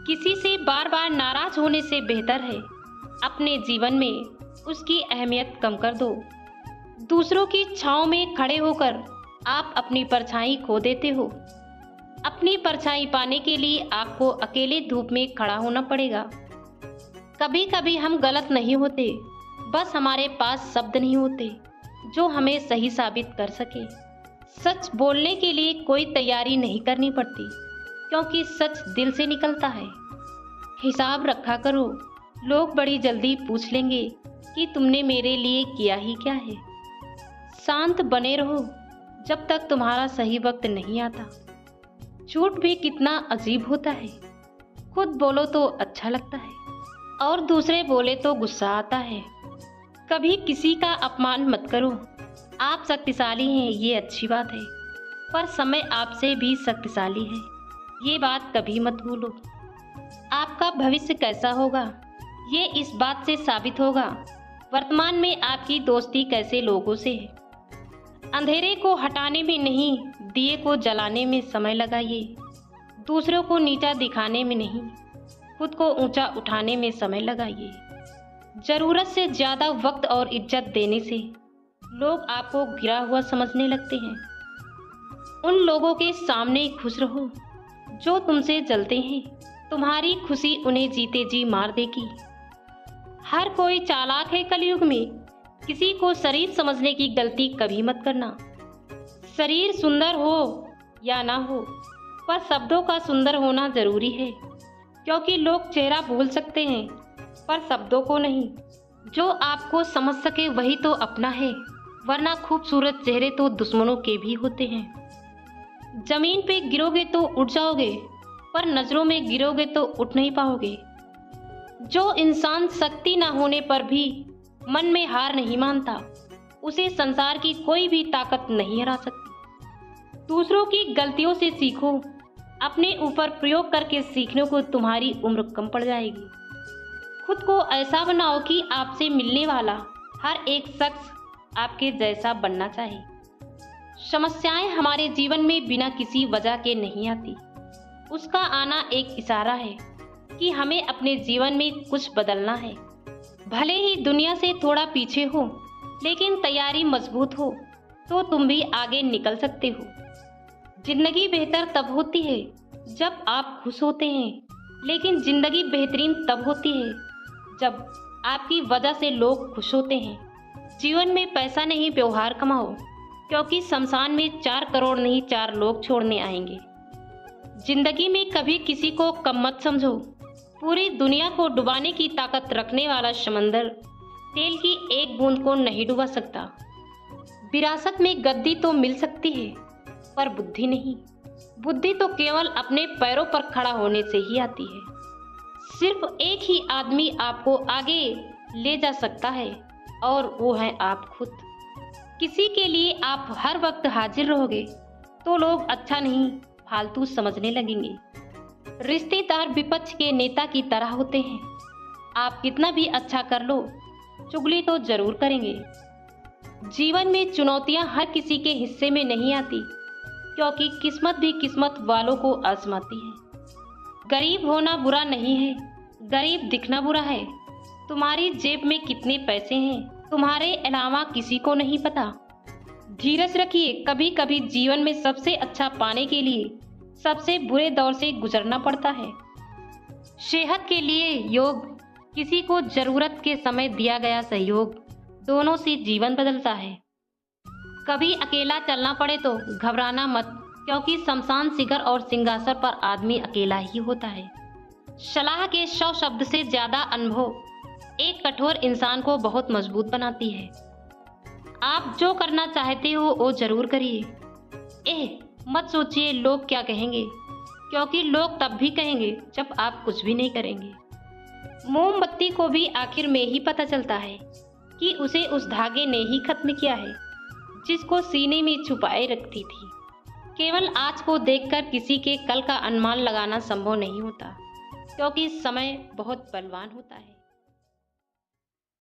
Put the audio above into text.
किसी से बार बार नाराज होने से बेहतर है अपने जीवन में उसकी अहमियत कम कर दो। दूसरों की छांव में खड़े होकर आप अपनी परछाई खो देते हो। अपनी परछाई पाने के लिए आपको अकेले धूप में खड़ा होना पड़ेगा। कभी कभी हम गलत नहीं होते, बस हमारे पास शब्द नहीं होते जो हमें सही साबित कर सके। सच बोलने के लिए कोई तैयारी नहीं करनी पड़ती, क्योंकि सच दिल से निकलता है। हिसाब रखा करो, लोग बड़ी जल्दी पूछ लेंगे कि तुमने मेरे लिए किया ही क्या है। शांत बने रहो जब तक तुम्हारा सही वक्त नहीं आता। झूठ भी कितना अजीब होता है। खुद बोलो तो अच्छा लगता है और दूसरे बोले तो गुस्सा आता है। कभी किसी का अपमान मत करो। आप शक्तिशाली हैं, ये अच्छी बात है, पर समय आपसे भी शक्तिशाली है, ये बात कभी मत भूलो। आपका भविष्य कैसा होगा, ये इस बात से साबित होगा वर्तमान में आपकी दोस्ती कैसे लोगों से है। अंधेरे को हटाने में नहीं, दिए को जलाने में समय लगाइए। दूसरों को नीचा दिखाने में नहीं, खुद को ऊंचा उठाने में समय लगाइए। जरूरत से ज़्यादा वक्त और इज्जत देने से लोग आपको गिरा हुआ समझने लगते हैं। उन लोगों के सामने खुश रहो जो तुमसे जलते हैं। तुम्हारी खुशी उन्हें जीते जी मार देगी। हर कोई चालाक है कलयुग में। किसी को शरीर समझने की गलती कभी मत करना। शरीर सुंदर हो या ना हो, पर शब्दों का सुंदर होना जरूरी है, क्योंकि लोग चेहरा भूल सकते हैं पर शब्दों को नहीं। जो आपको समझ सके वही तो अपना है, वरना खूबसूरत चेहरे तो दुश्मनों के भी होते हैं। जमीन पे गिरोगे तो उठ जाओगे, पर नजरों में गिरोगे तो उठ नहीं पाओगे। जो इंसान शक्ति ना होने पर भी मन में हार नहीं मानता, उसे संसार की कोई भी ताकत नहीं हरा सकती। दूसरों की गलतियों से सीखो, अपने ऊपर प्रयोग करके सीखने को तुम्हारी उम्र कम पड़ जाएगी। खुद को ऐसा बनाओ कि आपसे मिलने वाला हर एक शख्स आपके जैसा बनना चाहे। समस्याएं हमारे जीवन में बिना किसी वजह के नहीं आती। उसका आना एक इशारा है कि हमें अपने जीवन में कुछ बदलना है। भले ही दुनिया से थोड़ा पीछे हो, लेकिन तैयारी मजबूत हो तो तुम भी आगे निकल सकते हो। जिंदगी बेहतर तब होती है जब आप खुश होते हैं, लेकिन जिंदगी बेहतरीन तब होती है जब आपकी वजह से लोग खुश होते हैं। जीवन में पैसा नहीं, व्यवहार कमाओ, क्योंकि शमशान में 4 करोड़ नहीं 4 लोग छोड़ने आएंगे। जिंदगी में कभी किसी को कम मत समझो। पूरी दुनिया को डुबाने की ताकत रखने वाला समंदर तेल की एक बूंद को नहीं डुबा सकता। विरासत में गद्दी तो मिल सकती है, पर बुद्धि नहीं। बुद्धि तो केवल अपने पैरों पर खड़ा होने से ही आती है। सिर्फ एक ही आदमी आपको आगे ले जा सकता है, और वो है आप खुद। किसी के लिए आप हर वक्त हाजिर रहोगे तो लोग अच्छा नहीं, फालतू समझने लगेंगे। रिश्तेदार विपक्ष के नेता की तरह होते हैं। आप कितना भी अच्छा कर लो, चुगली तो जरूर करेंगे। जीवन में चुनौतियां हर किसी के हिस्से में नहीं आती, क्योंकि किस्मत भी किस्मत वालों को आजमाती है। गरीब होना बुरा नहीं है, गरीब दिखना बुरा है। तुम्हारी जेब में कितने पैसे हैं, तुम्हारे अलावा किसी को नहीं पता। धीरज रखिए, कभी कभी जीवन में सबसे अच्छा पाने के लिए सबसे बुरे दौर से गुजरना पड़ता है। सेहत के लिए योग, किसी को जरूरत के समय दिया गया सहयोग, दोनों से जीवन बदलता है। कभी अकेला चलना पड़े तो घबराना मत, क्योंकि शमशान शिखर और सिंहासन पर आदमी अकेला ही होता है। सलाह के 100 शब्द से ज्यादा अनुभव एक कठोर इंसान को बहुत मजबूत बनाती है। आप जो करना चाहते हो वो जरूर करिए। मत सोचिए लोग क्या कहेंगे, क्योंकि लोग तब भी कहेंगे जब आप कुछ भी नहीं करेंगे। मोमबत्ती को भी आखिर में ही पता चलता है कि उसे उस धागे ने ही खत्म किया है जिसको सीने में छुपाए रखती थी। केवल आज को देखकर किसी के कल का अनुमान लगाना संभव नहीं होता, क्योंकि समय बहुत बलवान होता है।